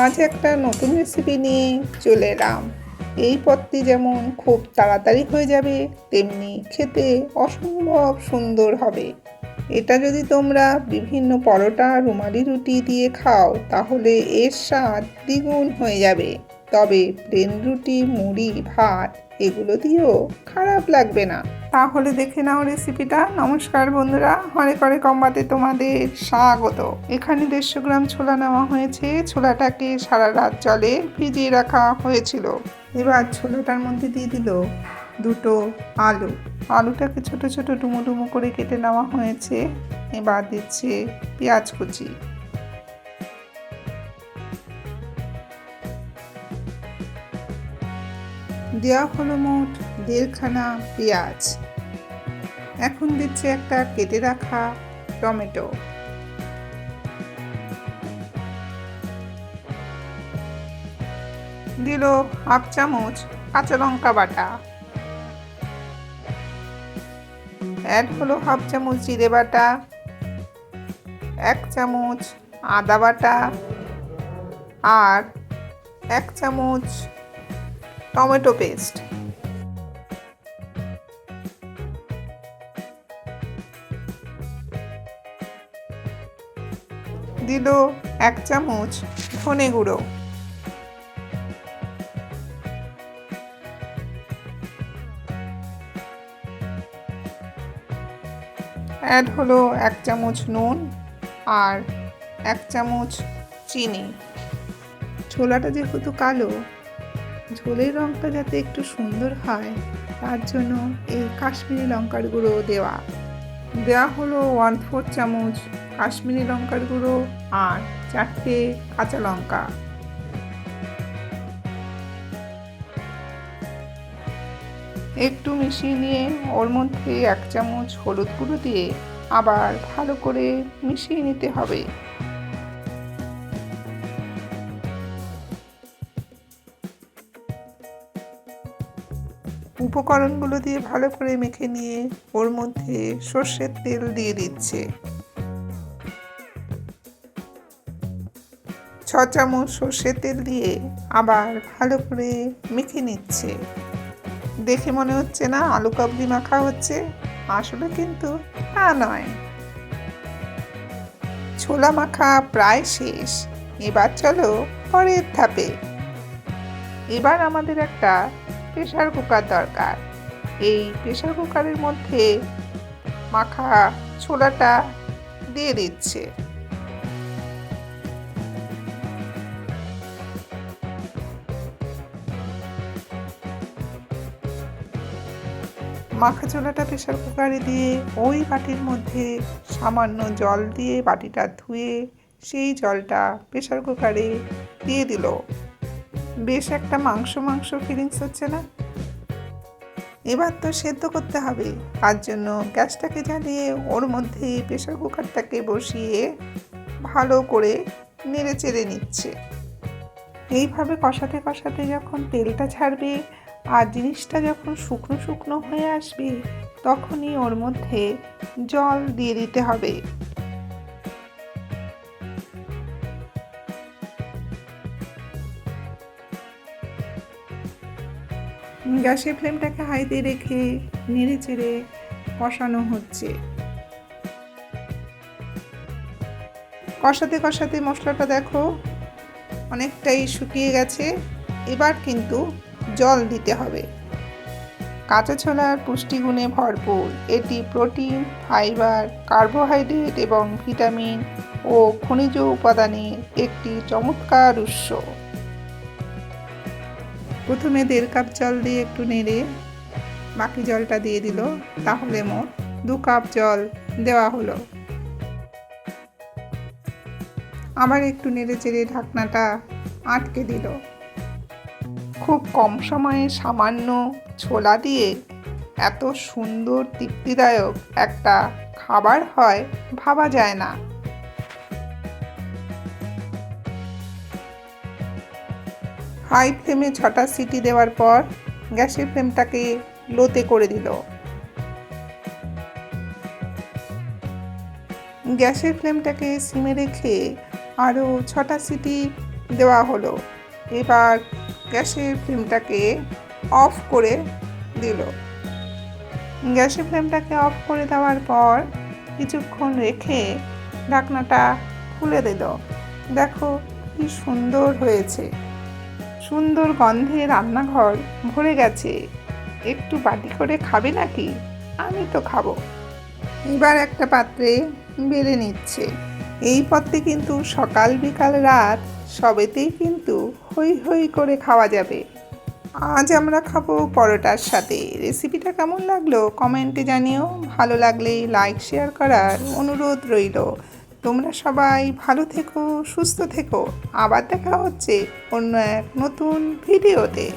আজ একটা নতুন রেসিপি নিয়ে চলে এলাম। এই পদটি যেমন খুব তাড়াতাড়ি হয়ে যাবে, তেমনি খেতে অসম্ভব সুন্দর হবে। এটা যদি তোমরা বিভিন্ন পরোটা, রুমালি রুটি দিয়ে খাও, তাহলে এর স্বাদ দ্বিগুণ হয়ে যাবে। তবে প্লেন রুটি, মুড়ি, ভাত এগুলো দিয়েও খারাপ লাগবে না। তাহলে দেখে নাও রেসিপিটা। নমস্কার বন্ধুরা, হরেক হরেক কম্বাতে তোমাদের স্বাগত। এখানে 150 গ্রাম ছোলা নেওয়া হয়েছে। ছোলাটাকে সারা রাত জলে ভিজিয়ে রাখা হয়েছিল। এবার ছোলাটার মধ্যে দিয়ে দিল দুটো আলু। আলুটাকে ছোট ছোট ডুমো ডুমো করে কেটে নেওয়া হয়েছে। এবার দিচ্ছে পেঁয়াজ কুচি। দেওয়া হলো মোট 1.5 খানা পেঁয়াজ। এখন দিচ্ছে একটা কেটে রাখা টমেটো। দিল 1/2 চামচ কাঁচা লঙ্কা বাটা। অ্যাড হলো 1/2 চামচ জিরে বাটা, 1 চামচ আদা বাটা আর 1 চামচ টমেটো পেস্ট। দিল 1 চামচ ধনে গুঁড়ো। অ্যাড হলো 1 চামচ নুন আর 1 চামচ চিনি। ছোলাটা যেহেতু কালো, ঝোলের রঙটা যাতে একটু সুন্দর হয়, তার জন্য এই কাশ্মীরি লঙ্কার গুঁড়ো দেওয়া হলো 1/4 চামচ কাশ্মীরি লঙ্কার গুঁড়ো আর 4টে কাঁচা লঙ্কা। একটু মিশিয়ে নিয়ে ওর মধ্যে 1 চামচ হলুদ গুঁড়ো দিয়ে আবার ভালো করে মিশিয়ে নিতে হবে। উপকরণগুলো দিয়ে ভালো করে মেখে নিয়ে ওর মধ্যে সর্ষের তেল দিয়ে দিচ্ছে। 6 চামচ সর্ষের তেল দিয়ে আবার ভালো করে মেখে নিচ্ছে। দেখে মনে হচ্ছে না আলু কাবলি মাখা হচ্ছে, আসলে কিন্তু তা নয়। ছোলা মাখা প্রায় শেষ। এবার চলো পরের ধাপে। এবার আমাদের একটা প্রেসার কুকার দরকার। এই প্রেসার কুকারের মধ্যে মাখা ছোলাটা দিয়ে দিচ্ছে। মাখা ছোলাটা প্রেসার কুকারে দিয়ে ওই বাটির মধ্যে সামান্য জল দিয়ে বাটিটা ধুয়ে সেই জলটা প্রেসার কুকারে দিয়ে দিল। বেশ একটা মাংস মাংস ফিলিংস হচ্ছে না? এবার তো সেদ্ধ করতে হবে। তার জন্য গ্যাসটাকে জ্বালিয়ে ওর মধ্যে প্রেসার কুকারটাকে বসিয়ে ভালো করে নেড়ে চেড়ে নিচ্ছে। এইভাবে কষাতে কষাতে যখন তেলটা ছাড়বে আর জিনিসটা যখন শুকনো শুকনো হয়ে আসবে, তখনই ওর মধ্যে জল দিয়ে দিতে হবে। গ্যাসের ফ্লেমটাকে হাইতে রেখে নেড়ে চেড়ে কষানো হচ্ছে। কষাতে কষাতে মশলাটা দেখো অনেকটাই শুকিয়ে গেছে। এবার কিন্তু জল দিতে হবে। কাঁচা ছোলার পুষ্টিগুণে ভরপুর। এটি প্রোটিন, ফাইবার, কার্বোহাইড্রেট এবং ভিটামিন ও খনিজ উপাদানের একটি চমৎকার উৎস। প্রথমে 1.5 কাপ জল দিয়ে একটু নেড়ে বাকি জলটা দিয়ে দিল। তাহলে মোট 2 কাপ জল দেওয়া হলো। আবার একটু নেড়ে চেড়ে ঢাকনাটা আটকে দিল। খুব কম সময়ে সামান্য ছোলা দিয়ে এত সুন্দর তৃপ্তিদায়ক একটা খাবার হয় ভাবা যায় না। হাই ফ্লেমে 6টা সিটি দেওয়ার পর গ্যাসের ফ্লেমটাকে লোতে করে দিল। গ্যাসের ফ্লেমটাকে সিমে রেখে আরও 6টা সিটি দেওয়া হলো। এবার গ্যাসের ফ্লেমটাকে অফ করে দিল। গ্যাসের ফ্লেমটাকে অফ করে দেওয়ার পর কিছুক্ষণ রেখে ঢাকনাটা খুলে দিল। দেখো কি সুন্দর হয়েছে, সুন্দর গন্ধে রান্নাঘর ভরে গেছে। একটু বাটি করে খাবে নাকি? আমি তো খাবো। এবার একটা পাত্রে বেড়ে নিচ্ছে। এই পদটি কিন্তু সকাল বিকাল রাত সবেতেই কিন্তু হই হই করে খাওয়া যাবে। আজ আমরা খাবো পরোটার সাথে। রেসিপিটা কেমন লাগলো কমেন্টে জানিও। ভালো লাগলে লাইক শেয়ার করার অনুরোধ রইল। তোমরা সবাই ভালো থেকো, সুস্থ থেকো। আবার দেখা হচ্ছে অন্য এক নতুন ভিডিওতে।